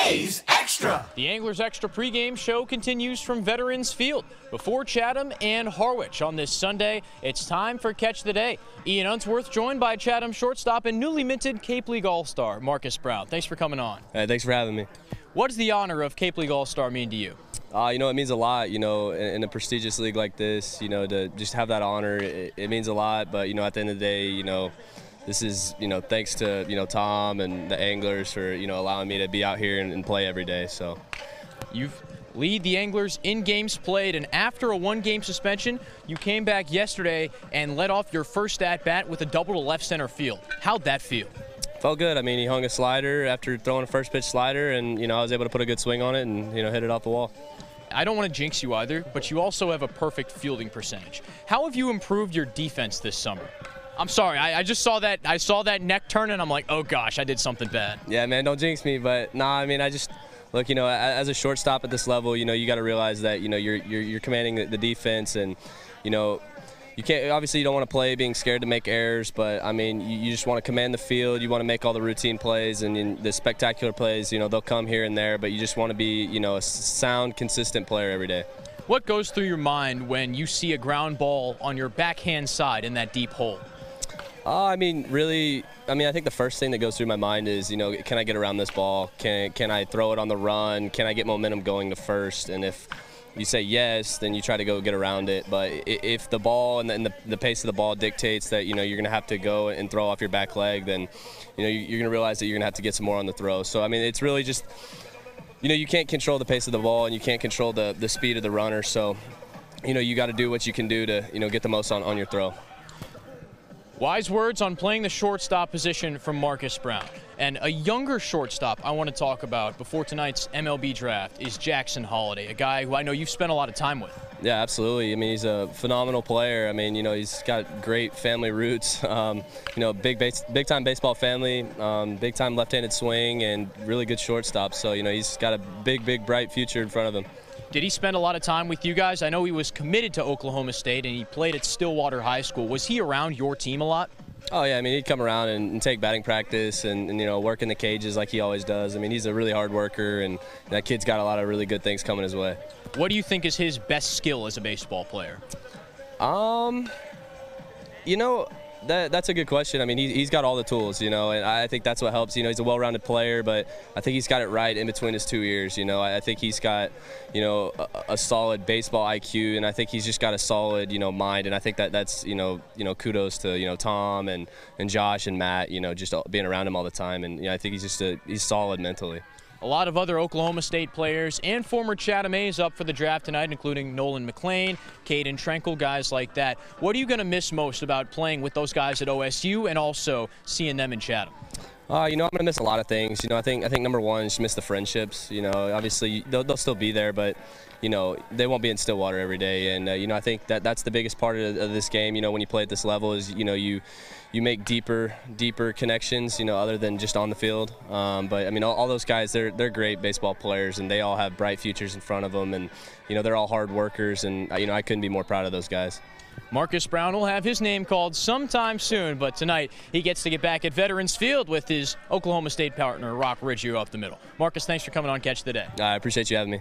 A's Extra! The Anglers Extra pregame show continues from Veterans Field. Before Chatham and Harwich on this Sunday, it's time for Catch the Day. Ian Unsworth joined by Chatham shortstop and newly minted Cape League All-Star Marcus Brown. Thanks for coming on. Hey, thanks for having me. What does the honor of Cape League All-Star mean to you? It means a lot, in a prestigious league like this, to just have that honor, it means a lot. But, at the end of the day, this is, thanks to, Tom and the Anglers for, allowing me to be out here and play every day. So You lead the Anglers in games played, and after a one-game suspension, you came back yesterday and led off your first at-bat with a double to left center field. How'd that feel? Felt good. He hung a slider after throwing a first pitch slider, and, I was able to put a good swing on it and, hit it off the wall. I don't want to jinx you either, but you also have a perfect fielding percentage. How have you improved your defense this summer? I'm sorry, I just saw that. I saw that neck turn, and I'm like, oh gosh, I did something bad. Yeah, man, don't jinx me. But I just look. As a shortstop at this level, you got to realize that you're commanding the defense, and you can't. Obviously, you don't want to play being scared to make errors, but you just want to command the field. You want to make all the routine plays and the spectacular plays. They'll come here and there, but you just want to be a sound, consistent player every day. What goes through your mind when you see a ground ball on your backhand side in that deep hole? I think the first thing that goes through my mind is, can I get around this ball? Can I throw it on the run? Can I get momentum going to first? And if you say yes, then you try to go get around it. But if the ball and the pace of the ball dictates that, you're going to have to go and throw off your back leg, then, you're going to realize that you're going to have to get some more on the throw. So, it's really just, you can't control the pace of the ball and you can't control the speed of the runner. So, you got to do what you can do to, get the most on your throw. Wise words on playing the shortstop position from Marcus Brown. And a younger shortstop I want to talk about before tonight's MLB draft is Jackson Holliday, a guy who I know you've spent a lot of time with. Yeah, absolutely. He's a phenomenal player. He's got great family roots. Big time baseball family, big time left-handed swing, and really good shortstop. So, he's got a big, bright future in front of him. Did he spend a lot of time with you guys? I know he was committed to Oklahoma State and he played at Stillwater High School. Was he around your team a lot? Oh, yeah. He'd come around and take batting practice and work in the cages like he always does. He's a really hard worker, and that kid's got a lot of really good things coming his way. What do you think is his best skill as a baseball player? That's a good question. He's got all the tools, and I think that's what helps. He's a well-rounded player, but I think he's got it right in between his two ears. I think he's got, a solid baseball IQ, and I think he's just got a solid, mind. And I think that's, kudos to, Tom and Josh and Matt, just being around him all the time. And I think he's solid mentally. A lot of other Oklahoma State players and former Chatham A's up for the draft tonight, including Nolan McLean, Caden Trenkle, guys like that. What are you going to miss most about playing with those guys at OSU and also seeing them in Chatham? I'm going to miss a lot of things. I think number one is miss the friendships. Obviously they'll still be there, but they won't be in Stillwater every day. And I think that's the biggest part of this game. When you play at this level is you make deeper connections. Other than just on the field. But all those guys, they're great baseball players, and they all have bright futures in front of them. And they're all hard workers, and I couldn't be more proud of those guys. Marcus Brown will have his name called sometime soon, but tonight he gets to get back at Veterans Field with his Oklahoma State partner, Rock Riggio, up the middle. Marcus, thanks for coming on Catch the Day. I appreciate you having me.